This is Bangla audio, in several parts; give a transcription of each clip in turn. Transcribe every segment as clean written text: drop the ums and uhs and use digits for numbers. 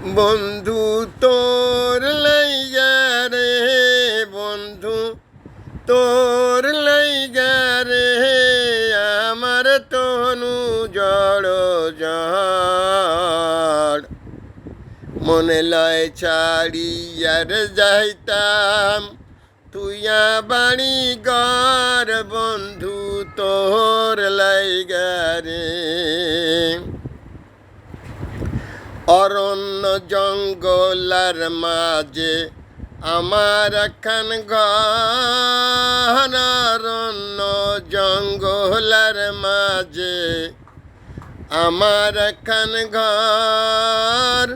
বন্ধু তোর লাইগা রে, বন্ধু তোর লাইগা রে, আমার তনু জড় জড়। মনে লয় ছাড়িয়ার যাইতাম তুইয়া বাড়ি ঘর, বন্ধু তোর লাইগা রে। অরণ্য জঙ্গলার মাঝে আমার একখান ঘর, অরণ্য জঙ্গলার মাঝে আমার একখান ঘর।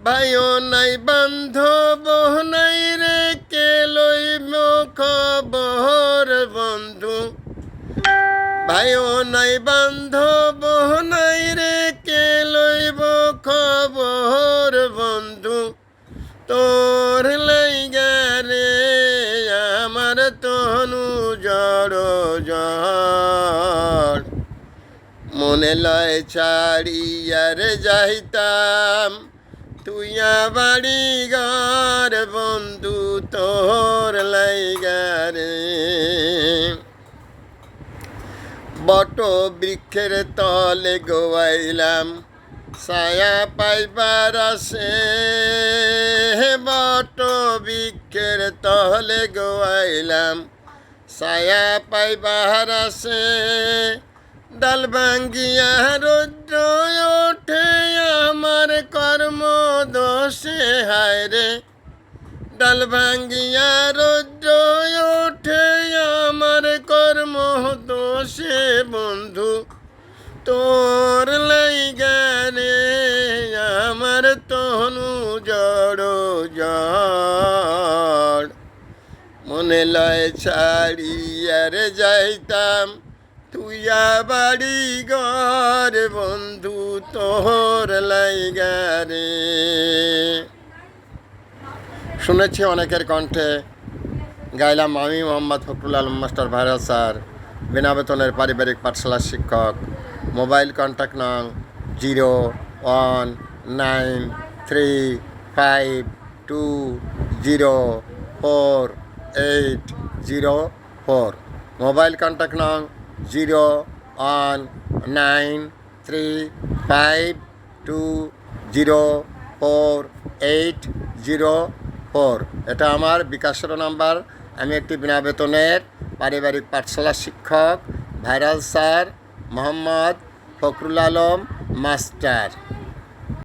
ভাইও নাই বান্ধব নাই রে, কে লইব খবর বন্ধু। ভাইও নাই বান্ধব নাই রে, কে লইব খবর বন্ধু। তোর লাইগা রে আমার তনু জড় জড়। মনে লয় ছাড়িয়ার যাইতাম তুইয়া বাড়ি ঘর, বন্ধু তোর লাইগা রে। বট বৃক্ষের তলে গোয়াইলাম ছায়া পাইবার আসে, বট বৃক্ষের তলে গোয়াইলাম ছায়া পাইবার আসে। ডাল ভাঙ্গিয়া রৌদ্র ওঠে আমার কর্ম দোষে, হায় রে। ডাল ভাঙ্গিয়া রৌদ্র ওঠে আমার কর্ম দোষে, বন্ধু তোর লাইগা রে আমার তনু জড় জড়। মনে লয় ছাড়িয়ার যাইতাম তুইয়া বাড়ি ঘর, বন্ধু তোর লাইগা রে। শুনেছি অনেকের কণ্ঠে, গাইলাম আমি Mohammad Fakhrul Alam master viral sir, বিনা বেতনের পারিবারিক পাঠশালার শিক্ষক। মোবাইল কন্ট্যাক্ট নং 01935204804। মোবাইল কন্ট্যাক্ট নং 01935204804। এটা আমার বিকাশের নাম্বার। আমি একটি বিনা বেতনের পারিবারিক পাঠশালার শিক্ষক, viral sir Mohammad Fakhrul Alam master.